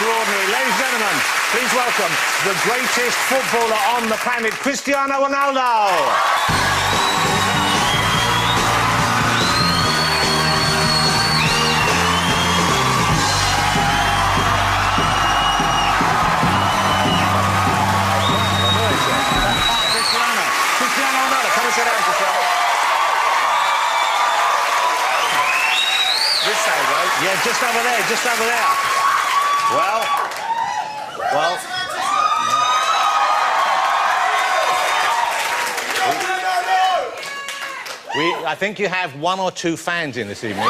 extraordinary. Ladies and gentlemen, please welcome the greatest footballer on the planet, Cristiano Ronaldo. This side, right? Yeah, just over there, just over there. Well. I think you have one or two fans in this evening.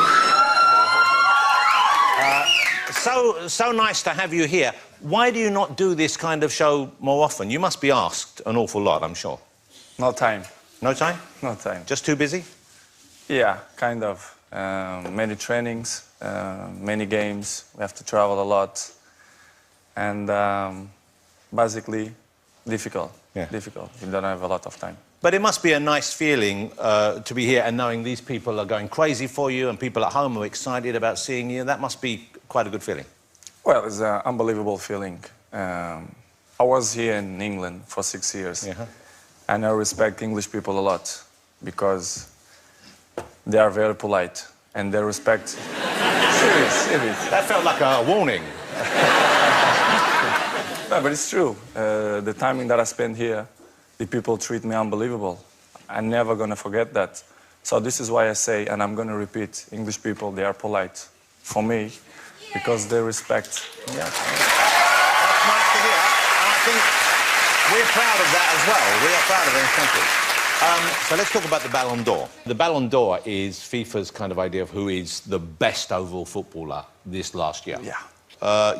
So nice to have you here. Why do you not do this kind of show more often? You must be asked an awful lot, I'm sure. No time. No time? No time. Just too busy? Yeah, kind of. Many trainings, many games. We have to travel a lot. And basically, difficult. Yeah. Difficult. We don't have a lot of time. But it must be a nice feeling to be here and knowing these people are going crazy for you and people at home are excited about seeing you. That must be quite a good feeling. Well, it's an unbelievable feeling. I was here in England for 6 years. Yeah. And I respect English people a lot because they are very polite and they respect... Serious. That felt like a warning. No, but it's true. The timing that I spent here, the people treat me unbelievable. I'm never going to forget that. So this is why I say, and I'm going to repeat, English people, they are polite for me because they respect. Yeah. That's nice to hear. And I think we're proud of that as well. We are proud of it in country. So let's talk about the Ballon d'Or. The Ballon d'Or is FIFA's kind of idea of who is the best overall footballer this last year. Yeah.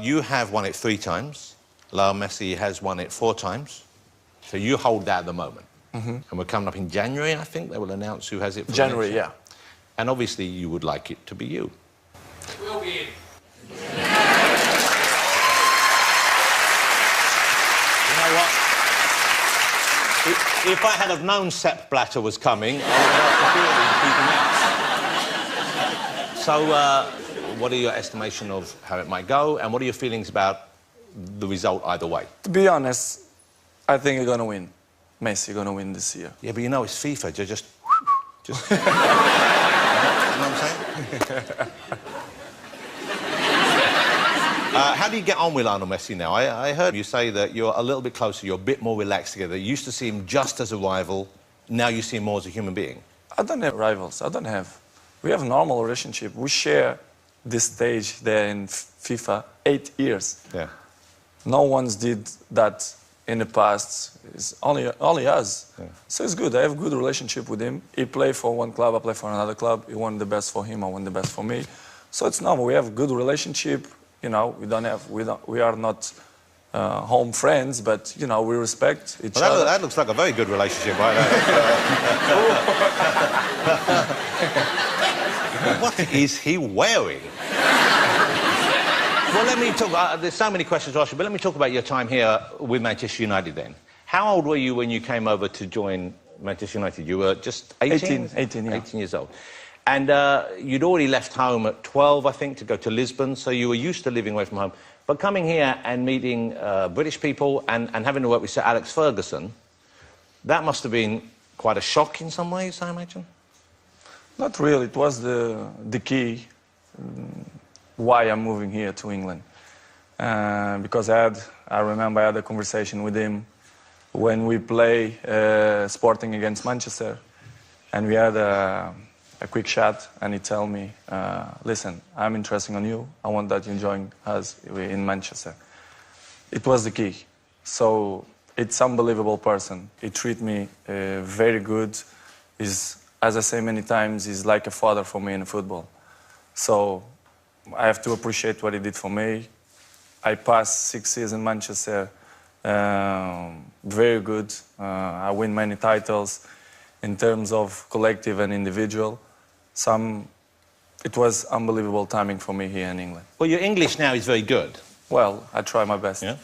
You have won it 3 times. Lionel Messi has won it 4 times. So you hold that at the moment. And we're coming up in January, I think. They will announce who has it for January, yeah. And obviously you would like it to be you. We'll be in. You know what? If I had have known Sepp Blatter was coming, I would have keep him out. So, what are your estimation of how it might go, and what are your feelings about the result either way? To be honest, I think you're going to win. Messi going to win this year. Yeah, but you know, it's FIFA. You're just... You know what I'm saying? How do you get on with Lionel Messi now? I heard you say that you're a little bit closer, you're a bit more relaxed together. You used to see him just as a rival, now you see him more as a human being. I don't have rivals, I don't have. We have a normal relationship. We share this stage there in FIFA 8 years. Yeah. No one's did that in the past. It's only us. Yeah. So it's good. I have a good relationship with him. He play for one club, I play for another club. He want the best for him, I want the best for me. So it's normal. We have a good relationship. You know, we are not home friends, but you know, we respect each other. That looks like a very good relationship, right? What is he wearing? Well, let me talk. There's so many questions to ask you, but let me talk about your time here with Manchester United. Then, how old were you when you came over to join Manchester United? You were just 18? 18, yeah. 18 years old. And you'd already left home at 12, I think, to go to Lisbon, so you were used to living away from home. But coming here and meeting British people and having to work with Sir Alex Ferguson, that must have been quite a shock in some ways, I imagine? Not really. It was the key why I'm moving here to England. Because I remember I had a conversation with him when we play Sporting against Manchester, and we had a quick chat, and he told me, listen, I'm interested in you. I want that you join us in Manchester. It was the key. So it's unbelievable person. He treat me very good. He's, as I say many times, he's like a father for me in football. So I have to appreciate what he did for me. I passed 6 years in Manchester, very good. I win many titles in terms of collective and individual. It was unbelievable timing for me here in England. Well, your English now is very good. Well, I try my best. Yeah?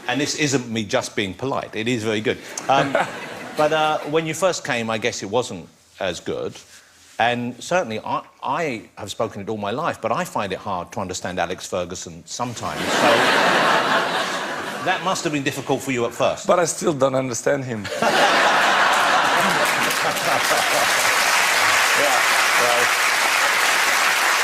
And this isn't me just being polite. It is very good. But when you first came, I guess it wasn't as good. And certainly, I have spoken it all my life, but I find it hard to understand Alex Ferguson sometimes. So that must have been difficult for you at first. But I still don't understand him. Yeah, right.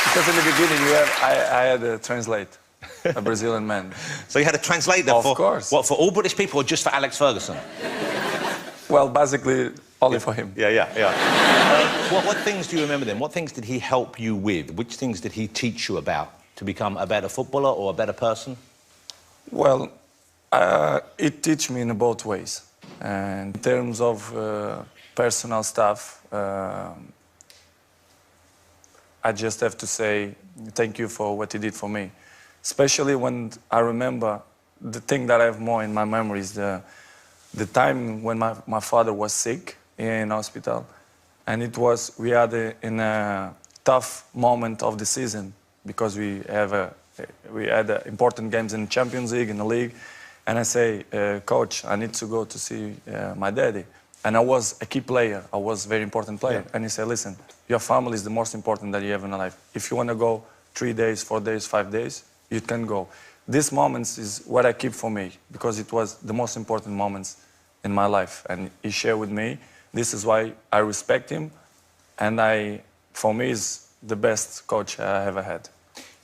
Because in the beginning, I had to translate, a Brazilian man. So you had to translate that Of course. What, for all British people or just for Alex Ferguson? Well, basically, only for him. Yeah. What things do you remember then? What things did he help you with? Which things did he teach you about to become a better footballer or a better person? Well, it teach me in both ways. And in terms of personal stuff, I just have to say thank you for what he did for me. Especially when I remember the thing that I have more in my memory is the time when my father was sick in hospital. And we had in a tough moment of the season because we had important games in the Champions League, in the league. And I say, Coach, I need to go to see my daddy. And I was a key player. I was a very important player. Yeah. And he said, listen, your family is the most important that you have in life. If you want to go 3 days, 4 days, 5 days, you can go. These moments is what I keep for me because it was the most important moments in my life. And he shared with me. This is why I respect him. And for me, is the best coach I ever had.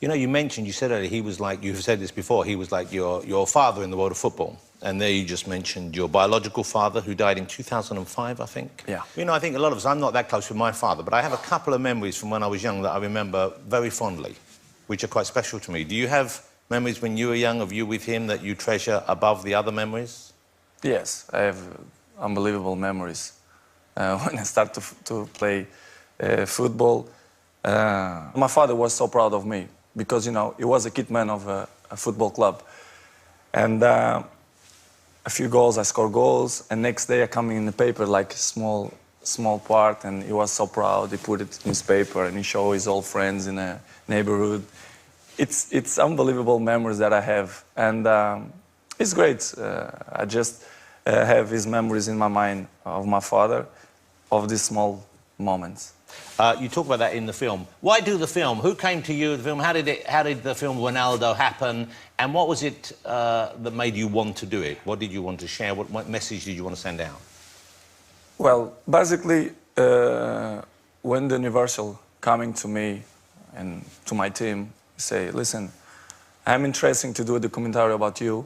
You know, you said earlier, he was like, you've said this before, he was like your father in the world of football. And there you just mentioned your biological father who died in 2005, I think. Yeah. You know, I think a lot of us, I'm not that close with my father, but I have a couple of memories from when I was young that I remember very fondly, which are quite special to me. Do you have memories when you were young of you with him that you treasure above the other memories? Yes, I have unbelievable memories. When I started to play football, my father was so proud of me because, you know, he was a kid man of a football club. And a few goals, I scored goals, and next day I come in the paper like small part, and he was so proud. He put it in his paper, and he showed his old friends in the neighborhood. It's unbelievable memories that I have, and it's great. I just have his memories in my mind of my father, of these small moments. You talk about that in the film. Why do the film? Who came to you with the film? How did the film Ronaldo happen? And what was it that made you want to do it? What did you want to share? What message did you want to send out? Well, basically, when the Universal coming to me and to my team say, listen, I'm interested to do a documentary about you.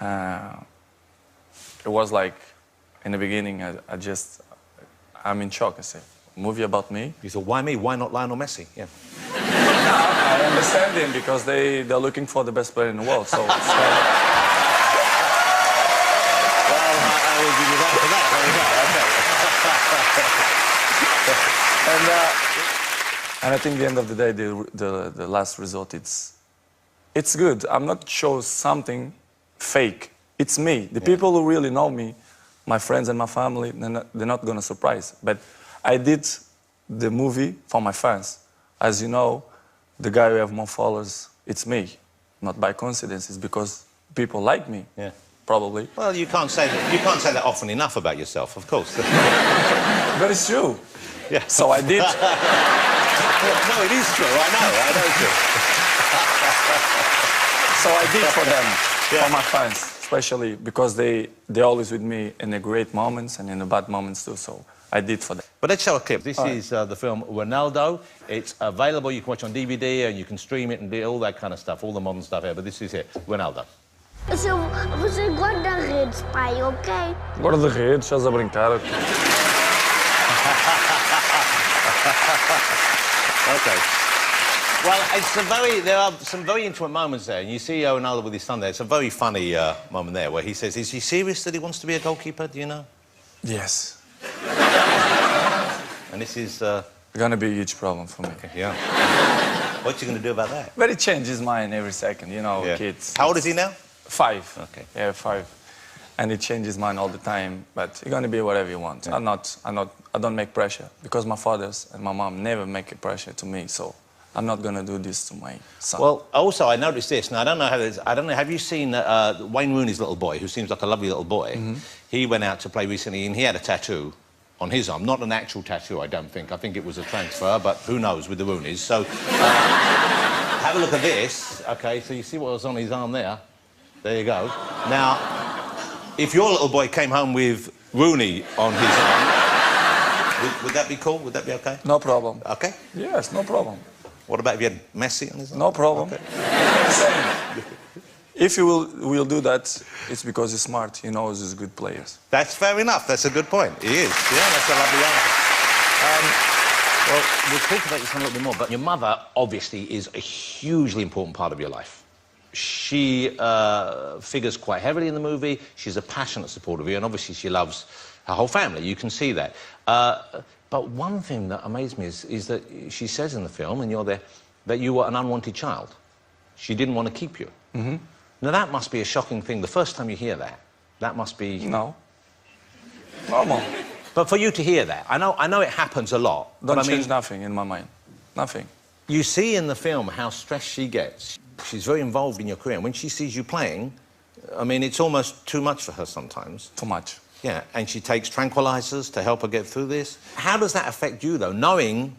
It was like, in the beginning, I'm in shock. I said, movie about me? You thought, why me? Why not Lionel Messi? Yeah. I understand him because they're looking for the best player in the world. So it's Well, I will give you that for that. There you go. Okay. and I think at the end of the day, the last result, it's good. I'm not showing something fake. It's me. The people who really know me, my friends and my family, they're not going to surprise. But I did the movie for my fans. As you know, the guy who have more followers, it's me. Not by coincidence, it's because people like me. Yeah. Probably. Well, you can't say that often enough about yourself, of course. But it's true. Yeah. So I did. No, it is true. I know it's true. So I did for them, for my fans, especially because they're always with me in the great moments and in the bad moments too. So I did for them. But let's show a clip. This is the film Ronaldo. It's available. You can watch on DVD and you can stream it and do all that kind of stuff, all the modern stuff here. But this is it, Ronaldo. Você guarda redes, pai, ok? Guarda redes, estás a brincar. Okay. Well, there are some very intimate moments there. And you see Ronaldo with his son there. It's a very funny moment there where he says, is he serious that he wants to be a goalkeeper? Do you know? Yes. And this is... Going to be a huge problem for me. Okay, yeah. What are you going to do about that? But it changes mine every second, you know, kids. How old is he now? 5. Okay. Yeah, 5. And it changes mine all the time. But you're going to be whatever you want. Yeah. I don't make pressure because my fathers and my mom never make a pressure to me. So I'm not going to do this to my son. Well, also, I noticed this. Now, I don't know, have you seen Wayne Rooney's little boy, who seems like a lovely little boy? Mm-hmm. He went out to play recently and he had a tattoo on his arm. Not an actual tattoo, I don't think. I think it was a transfer, but who knows with the Rooneys. So have a look at this. OK, so you see what was on his arm there? There you go. Now, if your little boy came home with Rooney on his arm, would that be cool? Would that be OK? No problem. OK? Yes, no problem. What about if you had Messi on his arm? No problem. Okay. If you will do that, it's because he's smart. He knows he's good players. That's fair enough. That's a good point. He is. Yeah, that's a lovely answer. Well, we'll talk about this a little bit more, but your mother, obviously, is a hugely important part of your life. She figures quite heavily in the movie. She's a passionate supporter of you, and obviously she loves her whole family. You can see that. But one thing that amazed me is that she says in the film, and you're there, that you were an unwanted child. She didn't want to keep you. Mm-hmm. Now, that must be a shocking thing. The first time you hear that, that must be... No. Normal. But for you to hear that, I know it happens a lot. Don't change nothing in my mind. Nothing. You see in the film how stressed she gets. She's very involved in your career. And when she sees you playing, I mean, it's almost too much for her sometimes. Too much. Yeah, and she takes tranquilizers to help her get through this. How does that affect you, though, knowing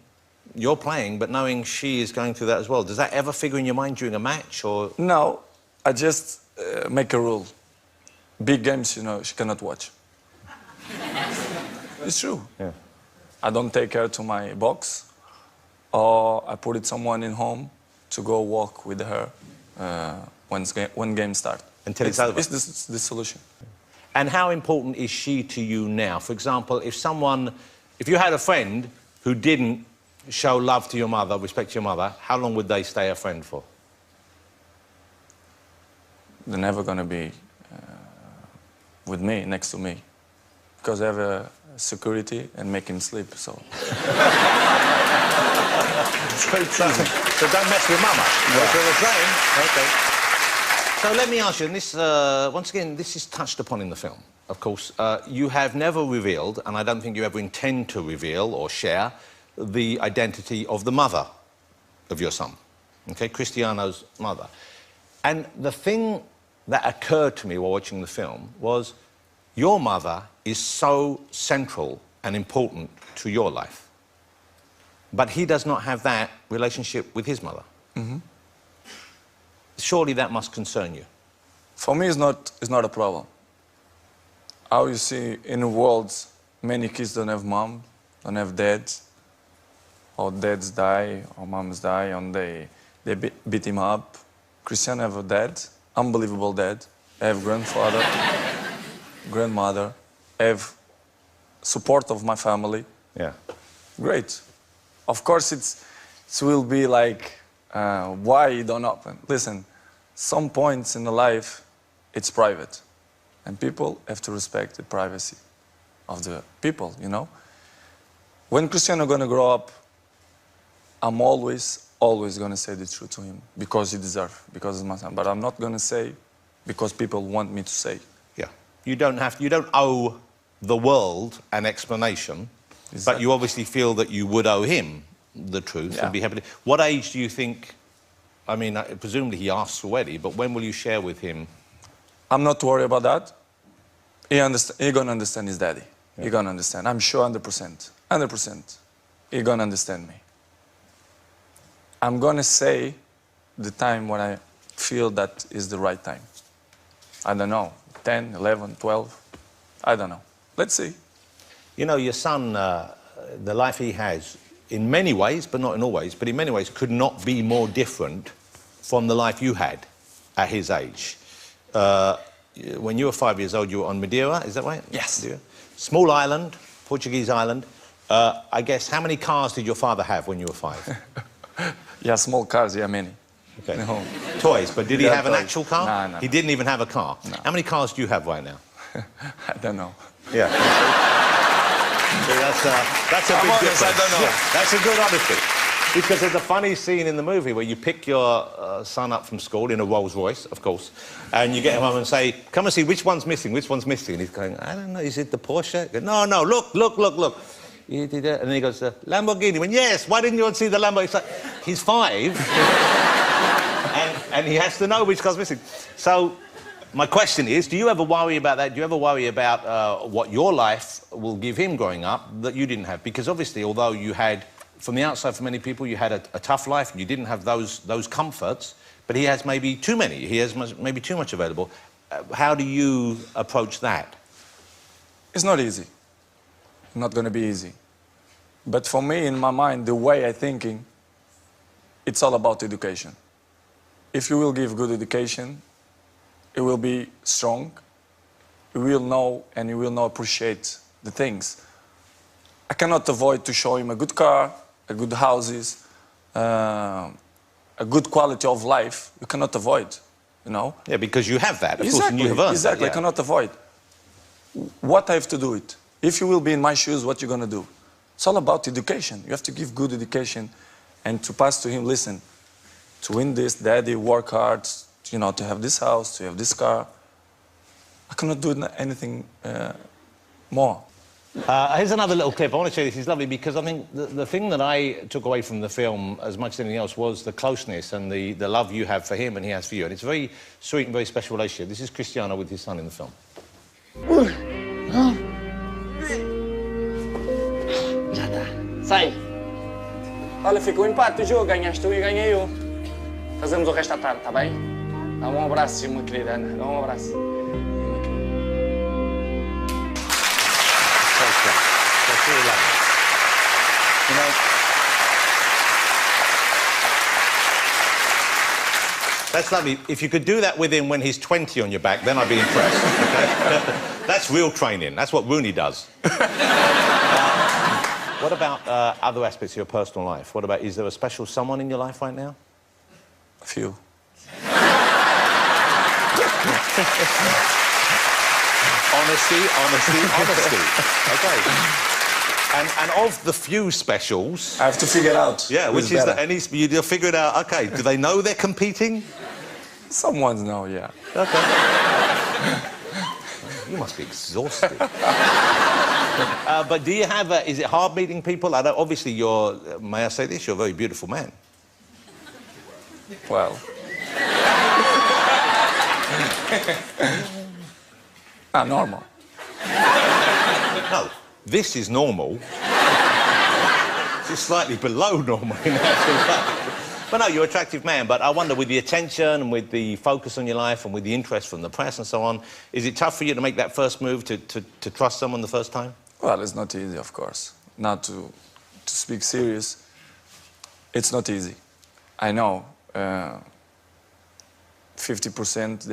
you're playing, but knowing she is going through that as well? Does that ever figure in your mind during a match, or...? No, I just make a rule. Big games, you know, she cannot watch. It's true. Yeah. I don't take her to my box, or I put it someone in home to go walk with her when game starts. Until it's over? It's the solution. And how important is she to you now? For example, if you had a friend who didn't show love to your mother, respect to your mother, how long would they stay a friend for? They're never going to be with me, next to me, because I have a security and make him sleep, so... So don't mess with Mama. Yeah. That's what we're saying. Okay. So let me ask you, and this, once again, this is touched upon in the film, of course. You have never revealed, and I don't think you ever intend to reveal or share, the identity of the mother of your son, okay, Cristiano's mother. And the thing that occurred to me while watching the film was your mother is so central and important to your life. But he does not have that relationship with his mother. Mm-hmm. Surely that must concern you. For me, it's not a problem. How you see in the world, many kids don't have mom, don't have dads, or dads die, or moms die, and they beat him up. Cristiano have a dad, unbelievable dad. I have grandfather, grandmother, I have support of my family. Yeah. Great. Of course, it will be like, why it don't happen? Listen, some points in the life, it's private. And people have to respect the privacy of the people, you know? When Cristiano gonna grow up, I'm always gonna say the truth to him because he deserves, because it's my son. But I'm not gonna say because people want me to say. Yeah. You don't owe the world an explanation, Exactly. but you obviously feel that you would owe him the truth, yeah, and be happy to... What age do you think... I mean, presumably he asks already, but when will you share with him? I'm not worried about that. He's gonna understand his daddy. Yeah. He's gonna understand. I'm sure 100%. 100%. He's gonna understand me. I'm gonna say the time when I feel that is the right time. I don't know, 10, 11, 12, I don't know. Let's see. You know, your son, the life he has, in many ways, but not in all ways, but in many ways, could not be more different from the life you had at his age. When you were 5 years old, you were on Madeira, is that right? Yes. Madeira. Small island, Portuguese island. I guess, how many cars did your father have when you were 5? Yeah, small cars, yeah, many. Okay. No. Toys, but did he have an actual car? No, no. He didn't even have a car? No. How many cars do you have right now? I don't know. Yeah. So that's a big difference. I don't know. Yeah, that's a good honesty. Because there's a funny scene in the movie where you pick your son up from school in a Rolls Royce, of course, and you get him home and say, come and see which one's missing, which one's missing. And he's going, I don't know, is it the Porsche? Goes, no, no, look. You did it. And then he goes, Lamborghini. He went, yes, why didn't you want to see the Lamborghini? It's like, he's 5, and he has to know which car's missing. So My question is, do you ever worry about that? Do you ever worry about what your life will give him growing up that you didn't have? Because obviously, although you had, from the outside for many people, you had a tough life and you didn't have those comforts, but he has maybe too many. He has maybe too much available. How do you approach that? It's not easy. Not going to be easy. But for me, in my mind, the way I'm thinking, it's all about education. If you will give good education, it will be strong. You will know and you will not appreciate the things. I cannot avoid to show him a good car, a good houses, a good quality of life. You cannot avoid, you know. Yeah, because you have that, of exactly, course, and you have earned exactly. that, yeah. I cannot avoid. What I have to do it? If you will be in my shoes, what you're going to do? It's all about education. You have to give good education and to pass to him, listen, to win this, daddy, work hard, you know, to have this house, to have this car. I cannot do anything more. Here's another little clip. I want to show you this. It's lovely because I think the thing that I took away from the film as much as anything else was the closeness and the love you have for him and he has for you. And it's a very sweet and very special relationship. This is Cristiano with his son in the film. Já tá. Sai. Olha, ficou um empate o jogo. Ganhaste tu e ganhei eu. Fazemos o resto à tarde, tá bem? Dá um abraço, minha querida Ana. Dá um abraço. That's really lovely. You know, that's lovely. If you could do that with him when he's 20 on your back, then I'd be impressed. Okay? That's real training. That's what Rooney does. What about other aspects of your personal life? What about, is there a special someone in your life right now? A few. Honesty. Okay. And of the few specials... I have to figure it out. Yeah, which is that, and you'll figure it out, OK, do they know they're competing? Some ones know, yeah. OK. You must be exhausted. But do you have is it hard meeting people? Obviously, may I say this, you're a very beautiful man. Well... normal. No, this is normal. This is slightly below normal in actual fact. But no, you're an attractive man, but I wonder, with the attention and with the focus on your life and with the interest from the press and so on, is it tough for you to make that first move, to trust someone the first time? Well, it's not easy, of course. Not to speak serious, it's not easy. I know 50%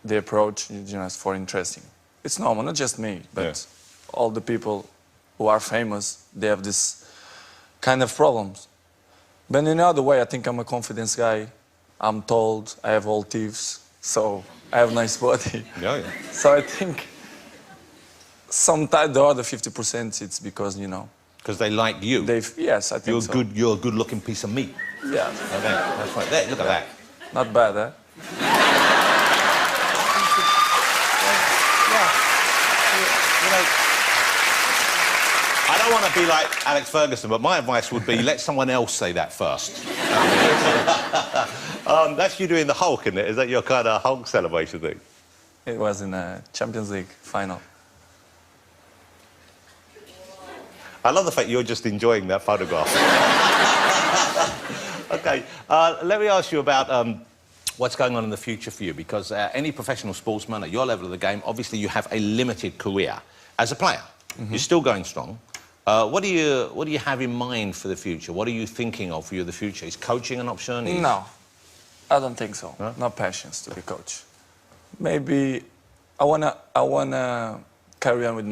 they approach just for interesting. It's normal, not just me, but all the people who are famous, they have this kind of problems. But in another way, I think I'm a confidence guy. I'm told, I have all teeth, so I have a nice body. Yeah. So I think sometimes the other 50%, it's because, you know... Because they like you? Yes, I think so. You're a good-looking piece of meat. Yeah. Okay, that's right. There, look at that. Not bad, eh? You know, I don't want to be like Alex Ferguson, but my advice would be let someone else say that first. That's you doing the Hulk, isn't it? Is that your kind of Hulk celebration thing? It was in a Champions League final. I love the fact you're just enjoying that photograph. OK, let me ask you about what's going on in the future for you, because any professional sportsman at your level of the game, obviously you have a limited career as a player. You're still going strong. What do you have in mind for the future? What are you thinking of for the future? Is coaching an option? No, I don't think so. No? No passions to be coach. Maybe I wanna carry on with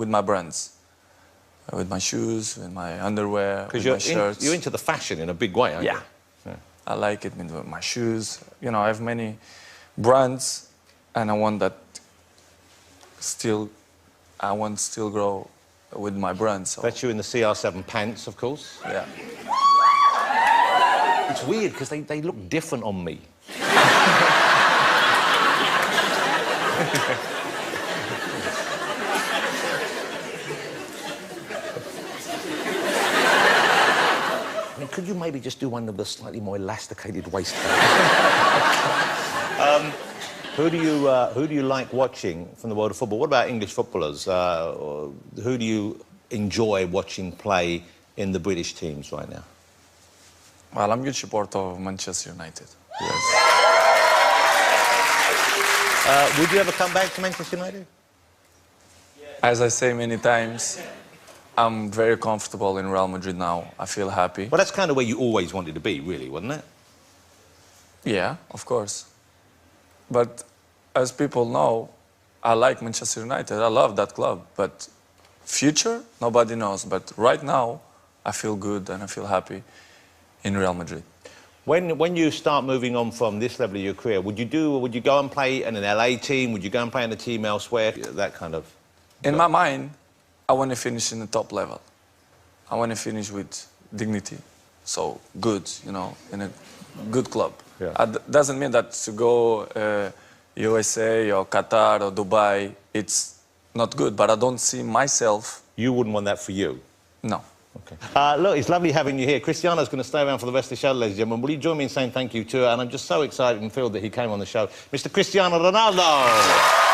my brands, with my shoes, with my underwear, with my shirts. You're into the fashion in a big way, aren't you? Yeah. I like it with my shoes. You know, I have many brands, and I want that still. I want to still grow with my brand. So. That's you in the CR7 pants, of course. Yeah. It's weird because they look different on me. I mean, could you maybe just do one of the slightly more elasticated waistbands? Who do you like watching from the world of football? What about English footballers? Who do you enjoy watching play in the British teams right now? Well, I'm a huge supporter of Manchester United. Yes. Would you ever come back to Manchester United? As I say many times, I'm very comfortable in Real Madrid now. I feel happy. Well, that's kind of where you always wanted to be, really, wasn't it? Yeah, of course. But as people know, I like Manchester United. I love that club. But future, nobody knows. But right now, I feel good and I feel happy in Real Madrid. When you start moving on from this level of your career, would you go and play in an LA team? Would you go and play in a team elsewhere? That kind of... In my mind, I want to finish in the top level. I want to finish with dignity. So good, you know, in a good club. Yeah. Doesn't mean that to go USA or Qatar or Dubai, it's not good, but I don't see myself. You wouldn't want that for you? No. Okay. Look, it's lovely having you here. Cristiano's going to stay around for the rest of the show, ladies and gentlemen. Will you join me in saying thank you to her? And I'm just so excited and thrilled that he came on the show. Mr. Cristiano Ronaldo!